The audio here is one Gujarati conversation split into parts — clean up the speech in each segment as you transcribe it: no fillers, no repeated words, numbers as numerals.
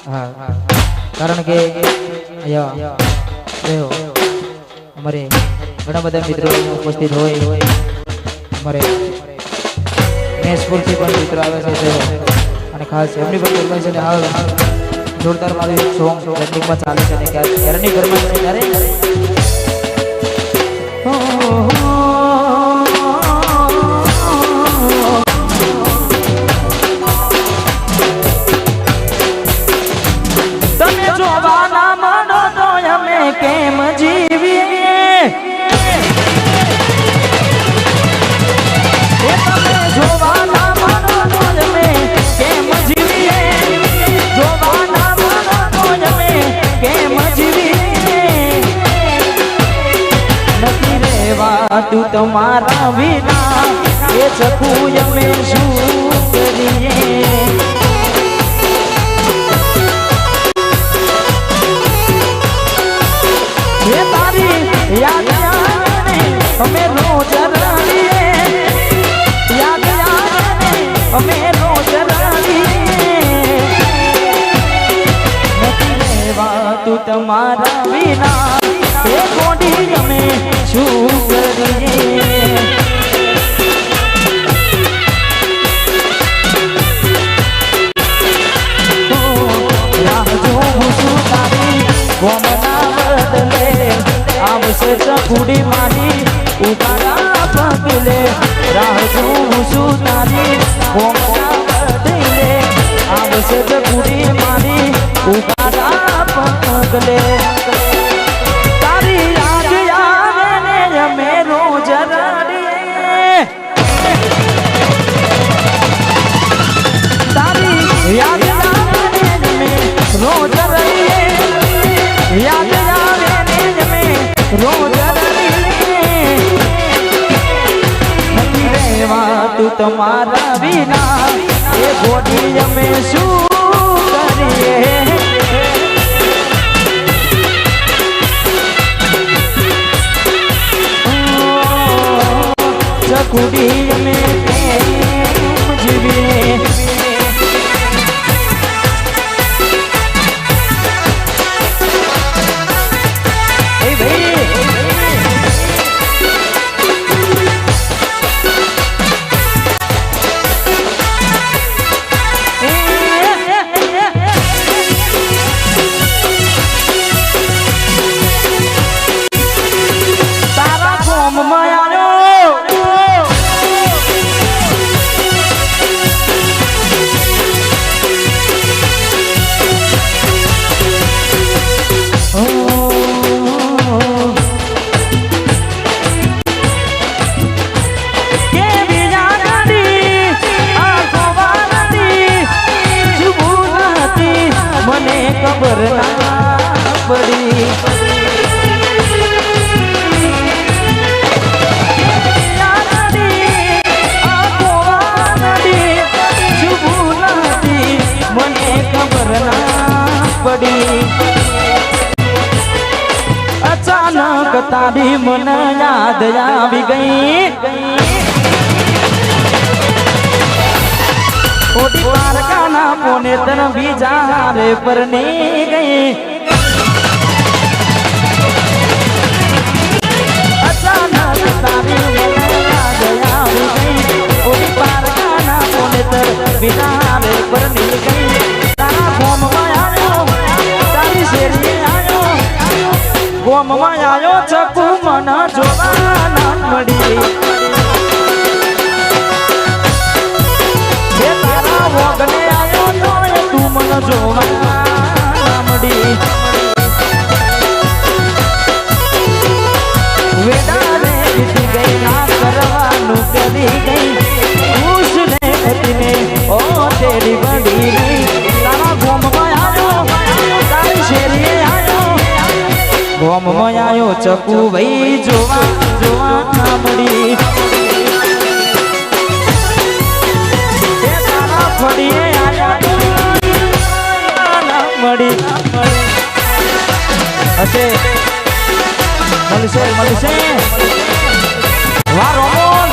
હા કારણ કે અમારે ઘણા બધા મિત્રો ઉપસ્થિત હોય અમારે મેસપુરથી પણ મિત્રો આવે છે અને ખાસ એમની પણ ફરમાઈશ છે હાલ જોરદાર મારું એક સોંગ ટ્રેન્ડિંગમાં ચાલે છે અને ક્યારેની ફરમાઈશ છે ત્યારે તમે જોવાના મનો તો અમે કેમ જીવીએ તમે જોવાના મનો તો અમે કેમ જીવીએ જોવાના મનો તો અમે કેમ જીવીએ નથી રહેવાતું તમારા વિના એ શકું અમે શું કરીએ याद आने हमें रोज रानिए याद आने हमें रोज रानिए नहीं રહેવાતું તમારા વિના એ કોડી અમે શું કરીએ રાહ જોઉં છું તારી ગોમના બદલે આવશે ચકુડી મારી ઉતારા પગલે રાહ જોઉં છું તારી ગોમના બદલે આવશે ચકુડી મારી ઉતારા પગલે તારી યાદ આવે ને અમે રોજ રડીએ તારી યાદ આવે ને અમે રોજ રડીએ યાદ આવે ને અમે રોજ નથી રહેવાતું તમારા વિના એ ગોડી અમે શું કરીએ ચકુડી અમે જીવીએ ખબર ના પડી મને ખબર ના પડી અચાનક તારી મને યાદ આવી ગઈ ઓડી પારકાના પોને તન બીજા રે પરણી ગઈ અચાનક તારી મને યાદ આવી ગઈ ઓડી પારકાના પોને તન બીજા રે પરણી ગઈ તારા ગોમમાં આવ્યો તારી શેરી આવ્યો ગોમમાં આવ્યો ચકુ મને જોવા ના મળી વગને આવ્યો તો તું મને જોવા મળી વેડાને જીતી ગઈ ના કરવાનું કરી ગઈ ખુશને હતી ઓ તેરી બડી ગઈ તારા ગોમમાં આવ્યો તારી શેરીએ આવ્યો ગોમમાં આવ્યો ચકુ ભાઈ જોવા મળી ફડીએ આયા મળી હશે મળશે વાહ રોમન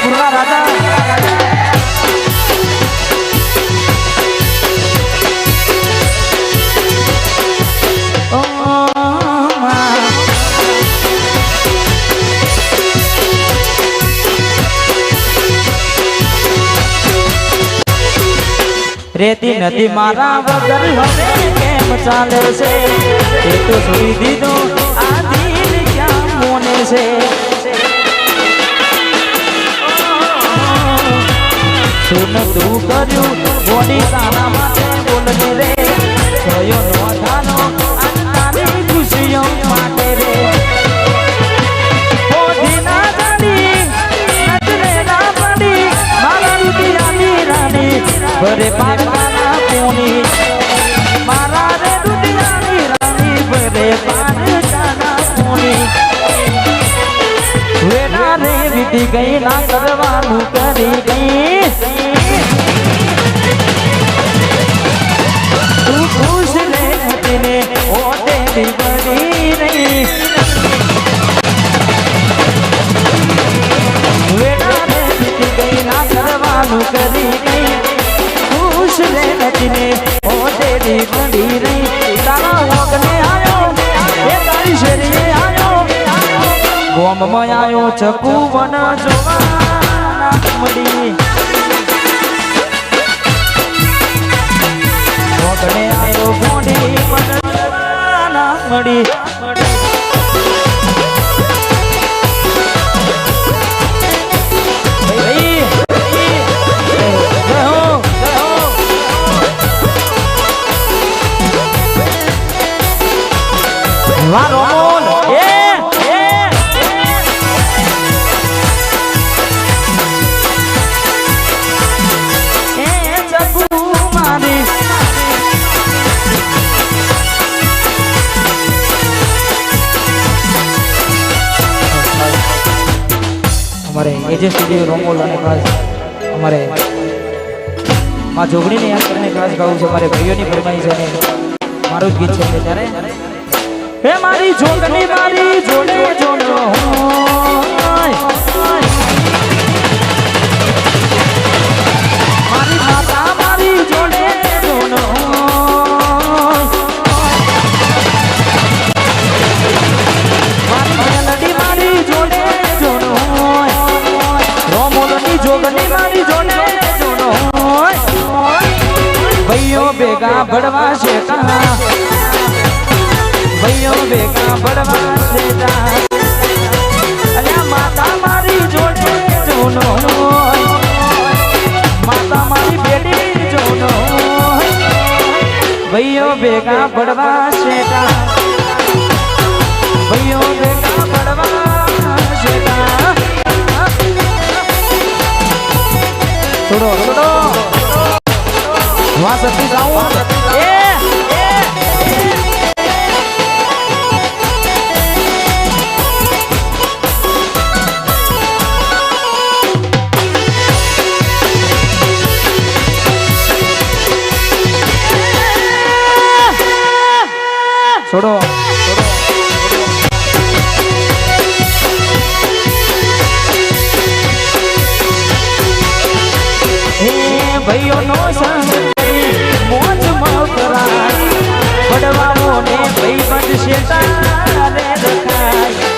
પૂર્વા રાજા રેતી નદી મારા વગર હવે કેમ ચાલે છે એ તો સુઈ દીધો આ દિલ ક્યાં મોને છે શું તું કર્યું બોડી તારા માટે બોલને રે થયો નો થાનો તારી ખુશીઓ માટે રે બોડી ના જાડી નજરે ના પડી મારા રૂપિયાની રાણી ભરે પારકાના પોની મારા રે દુનિયાની રાણી ભરે પારકાના પોની વેના રે વીતી ગઈ ના કરવાનું કરી ગઈ તું ખુશ રે હતી ને ઓ તેરી બડી રહી વેના રે વીતી ગઈ ના કરવાનું કરી ગઈ રે નચને ઓ તેરી બડી રહી તારા ઓગને આયો એ તારી શેરીએ આયો ગોમમાં આયો ચકુ વન જોવા મળી ઓગને આયો ગોડી વન જોવા મળી વારો એ ચકુ મારી અમારે એજે સ્ટુડિયો રોમોલ અને ખાસ અમારે માં જોગણીને યાદ કરીને ખાસ ગાવું છે અમારે ભાઈઓની ફરમાઈશ છે મારું જ ગીત છે ત્યારે હે મારી જોગણી મારી જોડે જોડો મારી માતા મારી જોડે જોડો મારી મેલડી મારી જોડે જોડો રોમોલની જોગણી મારી જોડે જોડો ભાઈઓ ભેગા ભડવા છે ભાઈઓ ભેગા ભડવા સેટા અલ્યા માતા મારી જોડે જોનો માતા મારી બેટી જોનો ભાઈઓ ભેગા ભડવા સેટા ભાઈઓ ભેગા ભડવા સેટા છોડો છોડો વાહ સતી જાઉં છોડો હે ભાઈઓ નો સંગ મોજ મકરા પડવાઓ ને ભાઈ બનશે તારે રખાય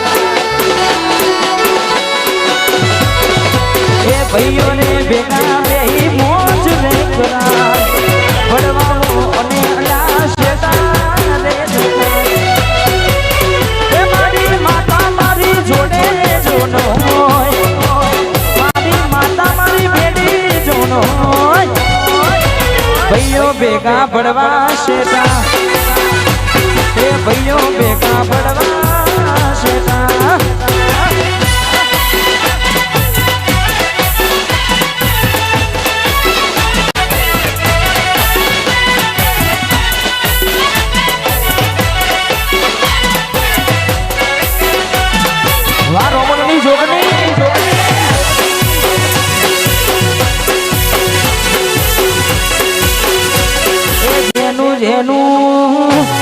હે ભાઈઓ ને ભેગા બેહી મોજ રે કરા પડવાઓ અને લાશે તારે હે મારી માતા મારી જોડે જોનો મારી માતા મારી બેટી જોનો ભાઈઓ ભેગા ભડવા શેટા હે ભાઈઓ ભેગા ભડવા શેટા વાહ રોમનની જોગણી જેનું જેનું